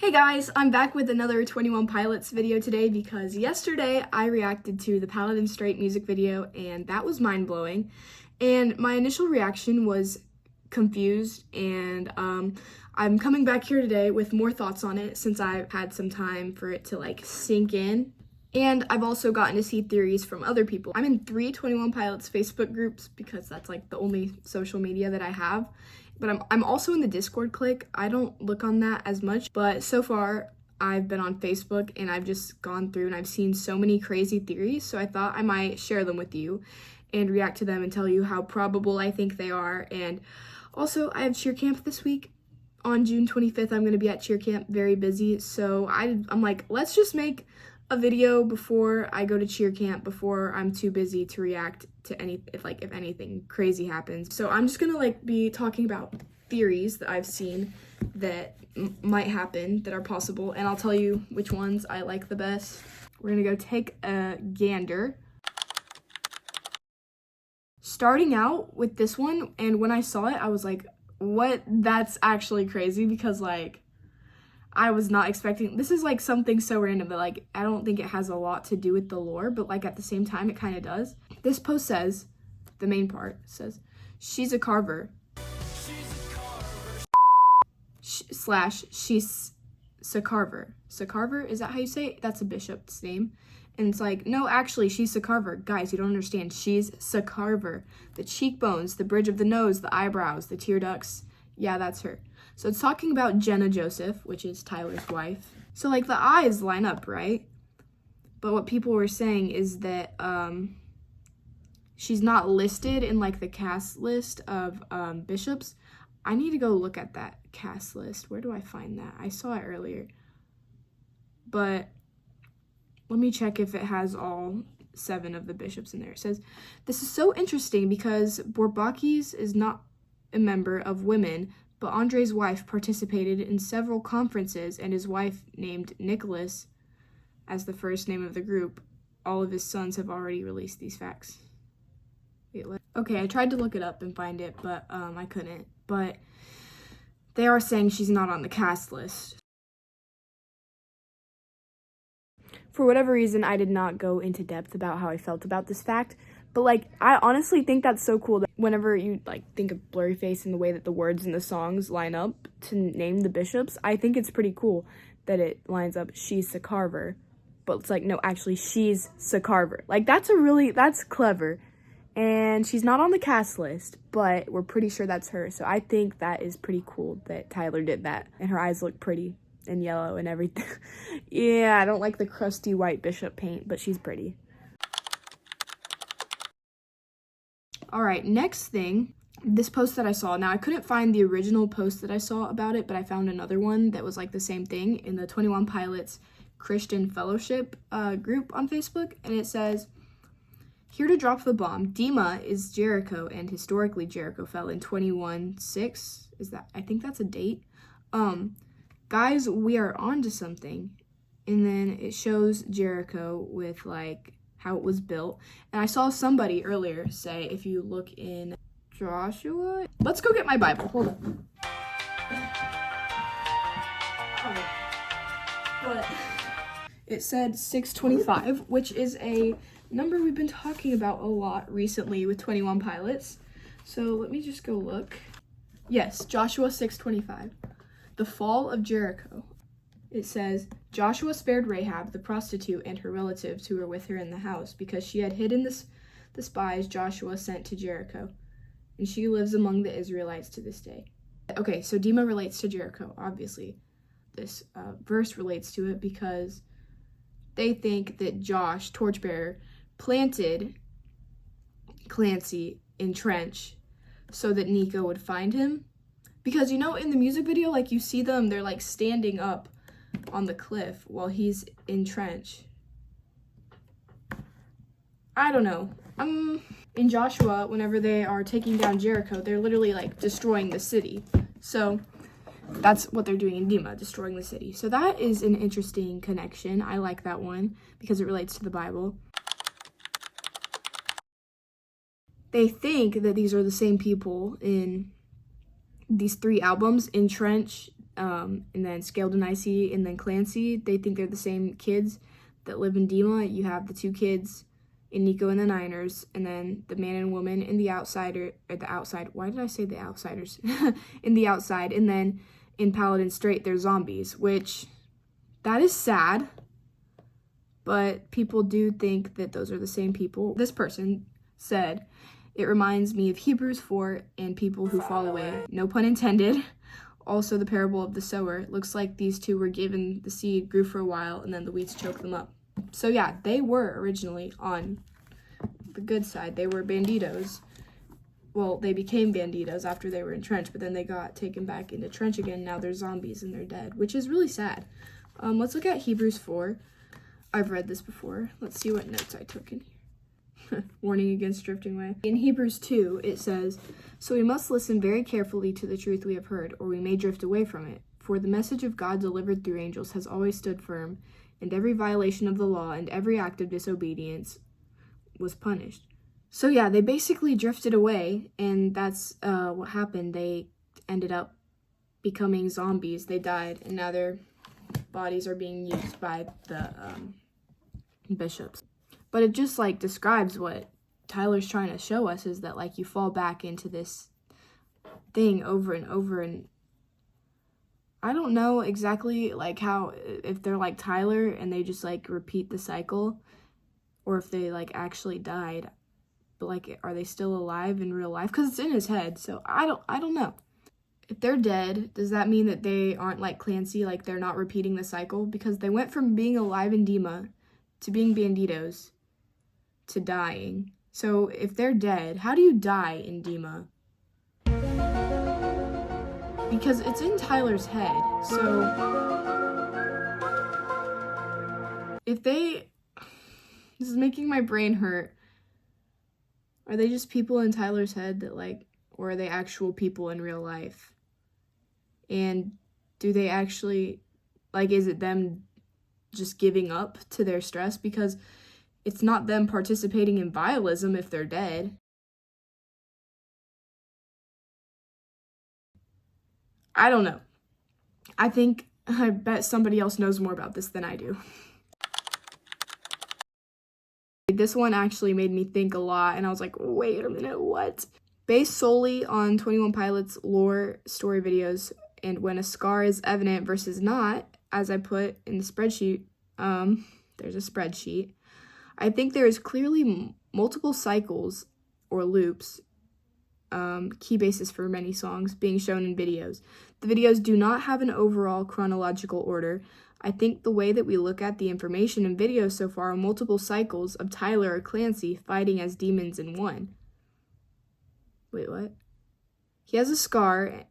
Hey guys, I'm back with another 21 Pilots video today because yesterday I reacted to the Paladin Straight music video and that was mind-blowing. And my initial reaction was confused, and I'm coming back here today with more thoughts on it since I've had some time for it to sink in. And I've also gotten to see theories from other people. I'm in 3 21 Pilots Facebook groups because that's the only social media that I have. But I'm also in the Discord clique. I don't look on that as much, but so far I've been on Facebook and I've just gone through and I've seen so many crazy theories, so I thought I might share them with you and react to them and tell you how probable I think they are. And also, I have cheer camp this week. On June 25th, I'm going to be at cheer camp, very busy, so I'm like, let's just make a video before I go to cheer camp, before I'm too busy to react to if anything crazy happens. So I'm just gonna be talking about theories that I've seen that might happen, that are possible, and I'll tell you which ones I like the best. We're gonna go take a gander. Starting out with this one, and when I saw it, I was like, what? That's actually crazy, because I was not expecting, this is something so random that I don't think it has a lot to do with the lore, but at the same time it kind of does. This post says, the main part says, she's a carver. She's Sakarver. Sakarver, is that how you say it? That's a bishop's name. And it's no, actually, she's Sakarver. Guys, you don't understand. She's Sakarver. The cheekbones, the bridge of the nose, the eyebrows, the tear ducts. Yeah, that's her. So it's talking about Jenna Joseph, which is Tyler's wife. So the eyes line up, right? But what people were saying is that she's not listed in the cast list of bishops. I need to go look at that cast list. Where do I find that? I saw it earlier. But let me check if it has all 7 of the bishops in there. It says, this is so interesting because Bourbakis is not a member of women, but Andre's wife participated in several conferences, and his wife named Nicholas as the first name of the group. All of his sons have already released these facts. Okay, I tried to look it up and find it, but I couldn't. But they are saying she's not on the cast list. For whatever reason, I did not go into depth about how I felt about this fact, but I honestly think that's so cool that whenever you think of Blurryface and the way that the words in the songs line up to name the bishops, I think it's pretty cool that it lines up, she's Sakarver, but it's no, actually she's Sakarver. That's clever. And she's not on the cast list, but we're pretty sure that's her. So I think that is pretty cool that Tyler did that. And her eyes look pretty and yellow and everything. Yeah, I don't like the crusty white bishop paint, but she's pretty. All right, next thing, this post that I saw. Now, I couldn't find the original post that I saw about it, but I found another one that was the same thing in the 21 Pilots Christian Fellowship group on Facebook. And it says, here to drop the bomb, Dima is Jericho, and historically Jericho fell in 21:6. I think that's a date. Guys, we are on to something. And then it shows Jericho with how it was built. And I saw somebody earlier say, if you look in Joshua, let's go get my Bible. Hold on. But it said 625, which is a number we've been talking about a lot recently with 21 Pilots. So let me just go look. Yes, Joshua 6:25. The fall of Jericho. It says, Joshua spared Rahab, the prostitute, and her relatives who were with her in the house, because she had hidden the spies Joshua sent to Jericho, and she lives among the Israelites to this day. Okay, so Dima relates to Jericho, obviously. This verse relates to it because they think that Josh, torchbearer, planted Clancy in Trench so that Nico would find him. Because, in the music video, you see them, they're standing up on the cliff while he's in Trench. I don't know. In Joshua, whenever they are taking down Jericho, they're literally destroying the city. So that's what they're doing in Dima, destroying the city. So that is an interesting connection. I like that one because it relates to the Bible. They think that these are the same people in these 3 albums, in Trench, and then Scaled and Icy, and then Clancy. They think they're the same kids that live in Dima. You have the two kids in Nico and the Niners, and then the man and woman in the outsider, or the outside. Why did I say the outsiders? In the outside, and then in Paladin Strait, they're zombies, which that is sad, but people do think that those are the same people. This person said, "It reminds me of Hebrews 4 and people who fall away." No pun intended. Also, the parable of the sower. Looks like these two were given the seed, grew for a while, and then the weeds choked them up. So yeah, they were originally on the good side. They were banditos. Well, they became banditos after they were in trench, but then they got taken back into trench again. Now they're zombies and they're dead, which is really sad. Let's look at Hebrews 4. I've read this before. Let's see what notes I took in here. Warning against drifting away. In Hebrews 2, it says, "So we must listen very carefully to the truth we have heard, or we may drift away from it. For the message of God delivered through angels has always stood firm, and every violation of the law and every act of disobedience was punished." So yeah, they basically drifted away, and that's what happened. They ended up becoming zombies. They died, and now their bodies are being used by the bishops. But it just like describes what Tyler's trying to show us, is that like you fall back into this thing over and over, and I don't know exactly like how, if they're like Tyler and they just like repeat the cycle, or if they like actually died, but like are they still alive in real life? Because it's in his head, so I don't know. If they're dead, does that mean that they aren't like Clancy, like they're not repeating the cycle? Because they went from being alive in Dima to being banditos to dying. So if they're dead, how do you die in Dima? Because it's in Tyler's head. So if they, this is making my brain hurt. Are they just people in Tyler's head that like, or are they actual people in real life? And do they actually, like, is it them just giving up to their stress? Because it's not them participating in vialism if they're dead. I don't know. I bet somebody else knows more about this than I do. This one actually made me think a lot, and I was like, wait a minute, what? Based solely on 21 Pilots lore story videos, and when a scar is evident versus not, as I put in the spreadsheet, there's a spreadsheet, I think there is clearly multiple cycles or loops, key basis for many songs, being shown in videos. The videos do not have an overall chronological order. I think the way that we look at the information in videos so far are multiple cycles of Tyler or Clancy fighting as demons in one. Wait, what? He has a scar,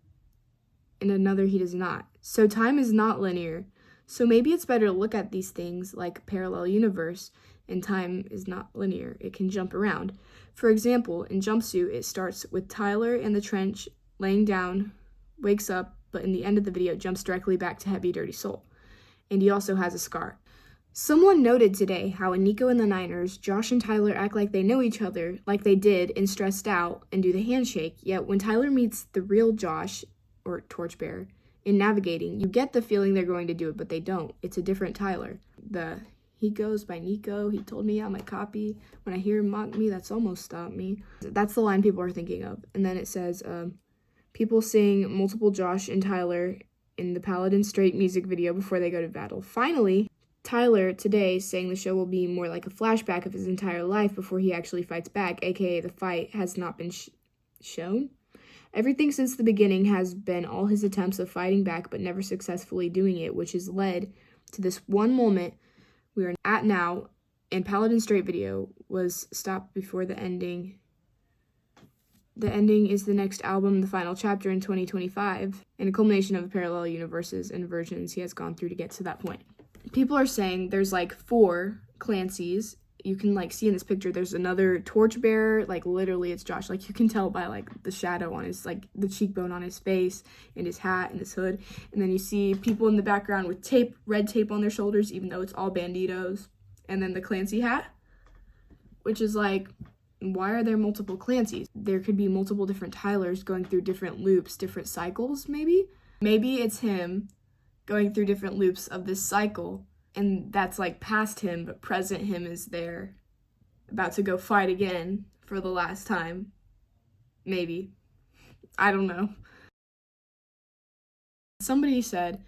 and another he does not. So time is not linear. So maybe it's better to look at these things like a parallel universe, and time is not linear. It can jump around. For example, in Jumpsuit, it starts with Tyler in the trench, laying down, wakes up, but in the end of the video, jumps directly back to Heavy Dirty Soul. And he also has a scar. Someone noted today how in Nico and the Niners, Josh and Tyler act like they know each other, like they did in Stressed Out, and do the handshake. Yet when Tyler meets the real Josh, or Torchbearer, in Navigating, you get the feeling they're going to do it, but they don't. It's a different Tyler. He goes by Nico, he told me on my copy. When I hear him mock me, that's almost stopped me. That's the line people are thinking of. And then it says, people sing multiple Josh and Tyler in the Paladin Strait music video before they go to battle. Finally, Tyler today saying the show will be more like a flashback of his entire life before he actually fights back, aka the fight has not been shown. Everything since the beginning has been all his attempts of fighting back but never successfully doing it, which has led to this one moment we are at now, and Paladin Strait video was stopped before the ending. The ending is the next album, the final chapter in 2025, and a culmination of the parallel universes and versions he has gone through to get to that point. People are saying there's like 4 Clancys. You can like see in this picture there's another Torchbearer, like literally it's Josh. Like you can tell by like the shadow on his, like the cheekbone on his face and his hat and his hood. And then you see people in the background with tape, red tape on their shoulders, even though it's all banditos. And then the Clancy hat, which is like, why are there multiple Clancys? There could be multiple different Tylers going through different loops, different cycles maybe. Maybe it's him going through different loops of this cycle, and that's like past him, but present him is there, about to go fight again for the last time. Maybe. I don't know. Somebody said,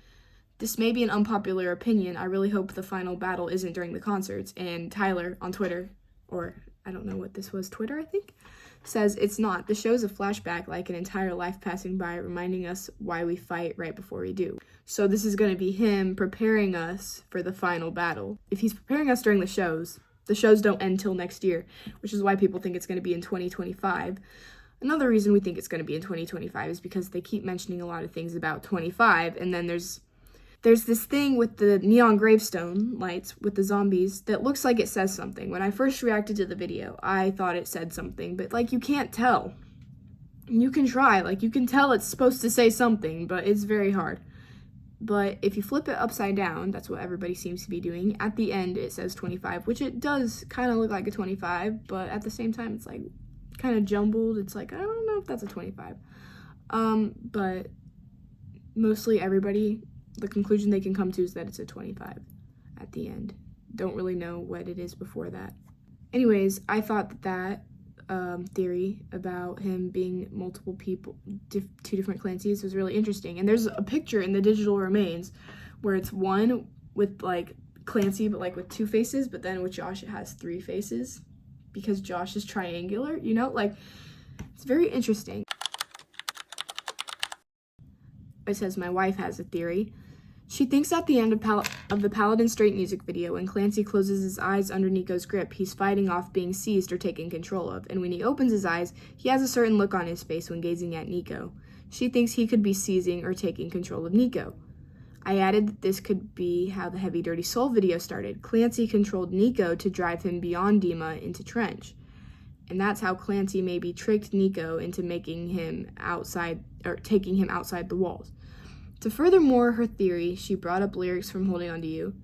"This may be an unpopular opinion. I really hope the final battle isn't during the concerts." And Tyler on Twitter, or I don't know what this was, Twitter, I think, says, "It's not. The show's a flashback, like an entire life passing by, reminding us why we fight right before we do." So this is going to be him preparing us for the final battle. If he's preparing us during the shows don't end till next year, which is why people think it's going to be in 2025. Another reason we think it's going to be in 2025 is because they keep mentioning a lot of things about 25, and then there's this thing with the neon gravestone lights with the zombies that looks like it says something. When I first reacted to the video, I thought it said something, but like you can't tell. You can try, like you can tell it's supposed to say something, but it's very hard. But if you flip it upside down, that's what everybody seems to be doing. At the end, it says 25, which it does kind of look like a 25, but at the same time, it's like kind of jumbled. It's like, I don't know if that's a 25. But mostly everybody, the conclusion they can come to is that it's a 25 at the end. Don't really know what it is before that. Anyways, I thought that theory about him being multiple people, two different Clancys, was really interesting. And there's a picture in the digital remains where it's one with like Clancy, but like with two faces, but then with Josh it has three faces because Josh is triangular, you know? Like, it's very interesting. It says, "My wife has a theory. She thinks at the end of the Paladin Straight music video, when Clancy closes his eyes under Nico's grip, he's fighting off being seized or taken control of, and when he opens his eyes, he has a certain look on his face when gazing at Nico. She thinks he could be seizing or taking control of Nico. I added that this could be how the Heavy Dirty Soul video started. Clancy controlled Nico to drive him beyond Dima into Trench. And that's how Clancy maybe tricked Nico into taking him outside the walls. To furthermore her theory, she brought up lyrics from Holding On To You.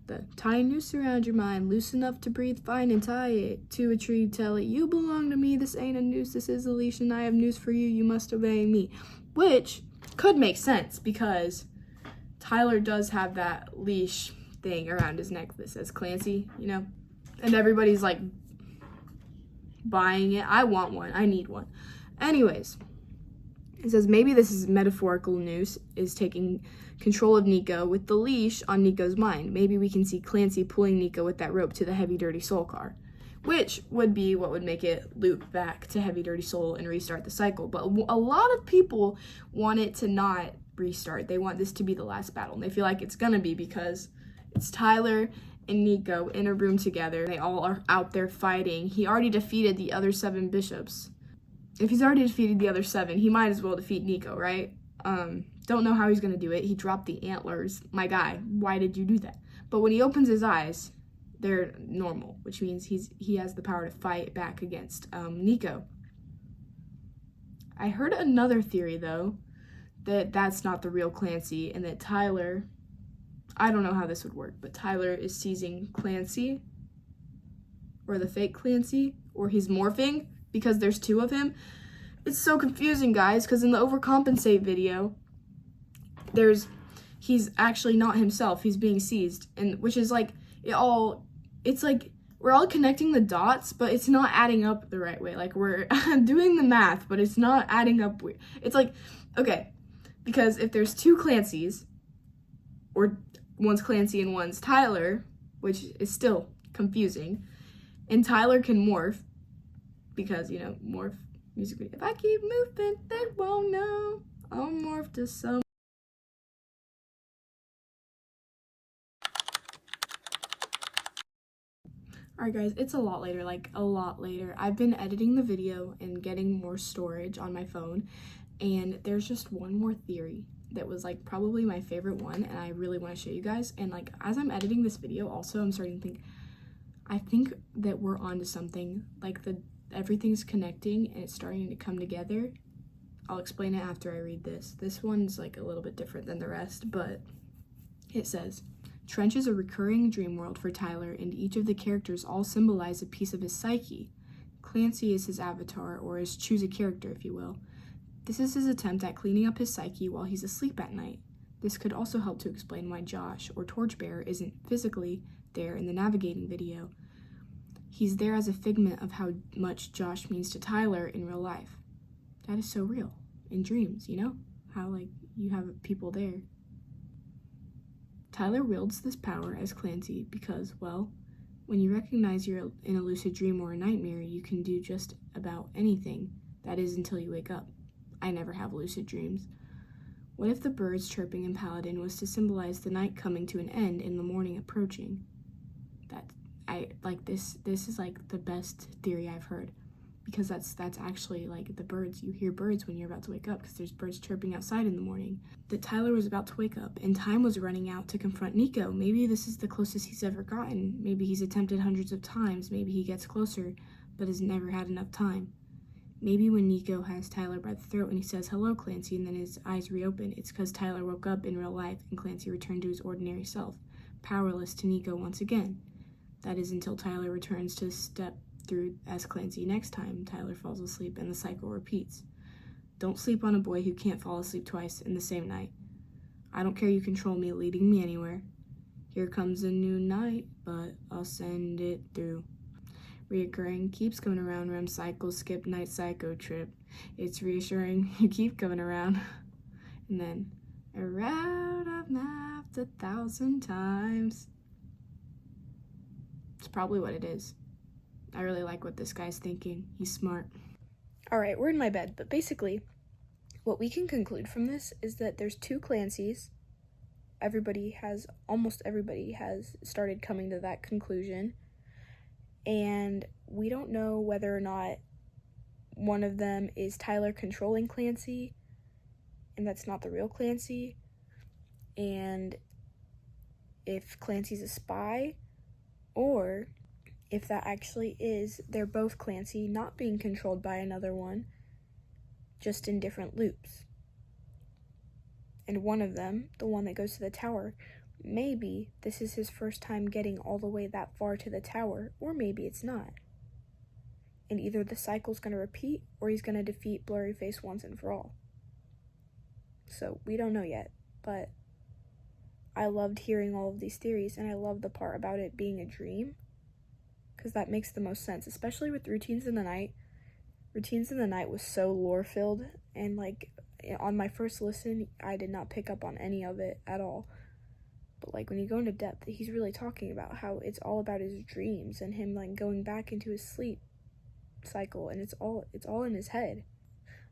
The tie a noose around your mind, loose enough to breathe fine and tie it to a tree, tell it you belong to me, this ain't a noose, this is a leash, and I have news for you, you must obey me. Which could make sense because Tyler does have that leash thing around his neck that says Clancy, you know? And everybody's like buying it. I want one. I need one. Anyways, it says maybe this is metaphorical noose is taking control of Nico with the leash on Nico's mind. Maybe we can see Clancy pulling Nico with that rope to the Heavy Dirty Soul car, which would be what would make it loop back to Heavy Dirty Soul and restart the cycle. But a lot of people want it to not restart. They want this to be the last battle, and they feel like it's gonna be because it's Tyler and Nico in a room together. They all are out there fighting. He already defeated the other 7 bishops. If he's already defeated the other 7, he might as well defeat Nico, right? Don't know how he's gonna do it. He dropped the antlers. My guy, why did you do that? But when he opens his eyes, they're normal, which means he has the power to fight back against Nico. I heard another theory, though, that that's not the real Clancy, and that Tyler, I don't know how this would work, but Tyler is seizing Clancy, or the fake Clancy, or he's morphing, because there's 2 of him. It's so confusing, guys, because in the Overcompensate video, he's actually not himself, he's being seized, and which is like, it's like, we're all connecting the dots, but it's not adding up the right way. Like, we're doing the math, but it's not adding up. It's like, okay, because if there's 2 Clancys, or one's Clancy and one's Tyler, which is still confusing, and Tyler can morph, because, you know, morph music video. If I keep moving, they won't know I'll morph to some. Alright guys, it's a lot later, like a lot later. I've been editing the video and getting more storage on my phone, and there's just one more theory that was like probably my favorite one, and I really want to show you guys. And like as I'm editing this video also, I'm starting to think, I think that we're onto something. Like everything's connecting and it's starting to come together. I'll explain it after I read this. This one's like a little bit different than the rest, but it says, Trench is a recurring dream world for Tyler, and each of the characters all symbolize a piece of his psyche. Clancy is his avatar, or his choose a character, if you will. This is his attempt at cleaning up his psyche while he's asleep at night. This could also help to explain why Josh, or Torchbearer, isn't physically there in the navigating video. He's there as a figment of how much Josh means to Tyler in real life. That is so real. In dreams, you know? How, like, you have people there. Tyler wields this power as Clancy because, well, when you recognize you're in a lucid dream or a nightmare, you can do just about anything. That is until you wake up. I never have lucid dreams. What if the birds chirping in Paladin was to symbolize the night coming to an end and the morning approaching? This is like the best theory I've heard, because that's actually like the birds. You hear birds when you're about to wake up because there's birds chirping outside in the morning. That Tyler was about to wake up and time was running out to confront Nico. Maybe this is the closest he's ever gotten. Maybe he's attempted hundreds of times. Maybe he gets closer but has never had enough time. Maybe when Nico has Tyler by the throat and he says, "Hello, Clancy," and then his eyes reopen, it's because Tyler woke up in real life and Clancy returned to his ordinary self, powerless to Nico once again. That is until Tyler returns to step through as Clancy next time Tyler falls asleep and the cycle repeats. Don't sleep on a boy who can't fall asleep twice in the same night. I don't care you control me, leading me anywhere. Here comes a new night, but I'll send it through. Reoccurring, keeps coming around, REM cycle, skip night psycho trip. It's reassuring, you keep coming around. And then, a route I've mapped 1,000 times. It's probably what it is. I really like what this guy's thinking. He's smart. Alright, we're in my bed, but basically, what we can conclude from this is that there's 2 Clancys. Almost everybody has started coming to that conclusion. And we don't know whether or not one of them is Tyler controlling Clancy, and that's not the real Clancy, and if Clancy's a spy, or if that actually is, they're both Clancy, not being controlled by another one, just in different loops. And one of them, the one that goes to the tower, maybe this is his first time getting all the way that far to the tower, or maybe it's not. And either the cycle's going to repeat, or he's going to defeat Blurryface once and for all. So, we don't know yet, but I loved hearing all of these theories, and I love the part about it being a dream, because that makes the most sense, especially with Routines in the Night. Routines in the Night was so lore-filled, and like, on my first listen, I did not pick up on any of it at all. But like, when you go into depth, he's really talking about how it's all about his dreams, and him like going back into his sleep cycle, and it's all in his head.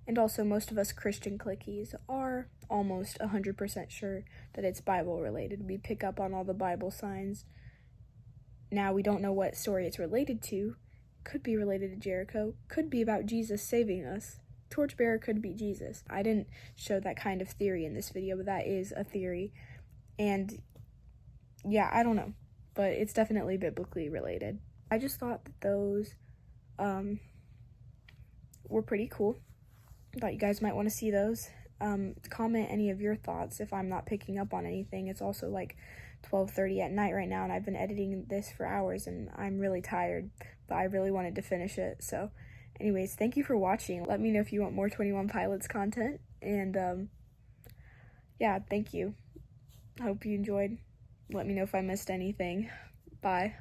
And also, most of us Christian clickies are almost 100% sure that it's Bible related. We pick up on all the Bible signs. Now, we don't know what story it's related to. Could be related to Jericho. Could be about Jesus saving us. Torchbearer could be Jesus. I didn't show that kind of theory in this video, but that is a theory. And yeah, I don't know. But it's definitely biblically related. I just thought that those were pretty cool. I thought you guys might want to see those. Comment any of your thoughts if I'm not picking up on anything. It's also like 12:30 at night right now, and I've been editing this for hours, and I'm really tired, but I really wanted to finish it. So anyways, thank you for watching. Let me know if you want more 21 Pilots content, and yeah, thank you. I hope you enjoyed. Let me know if I missed anything. Bye.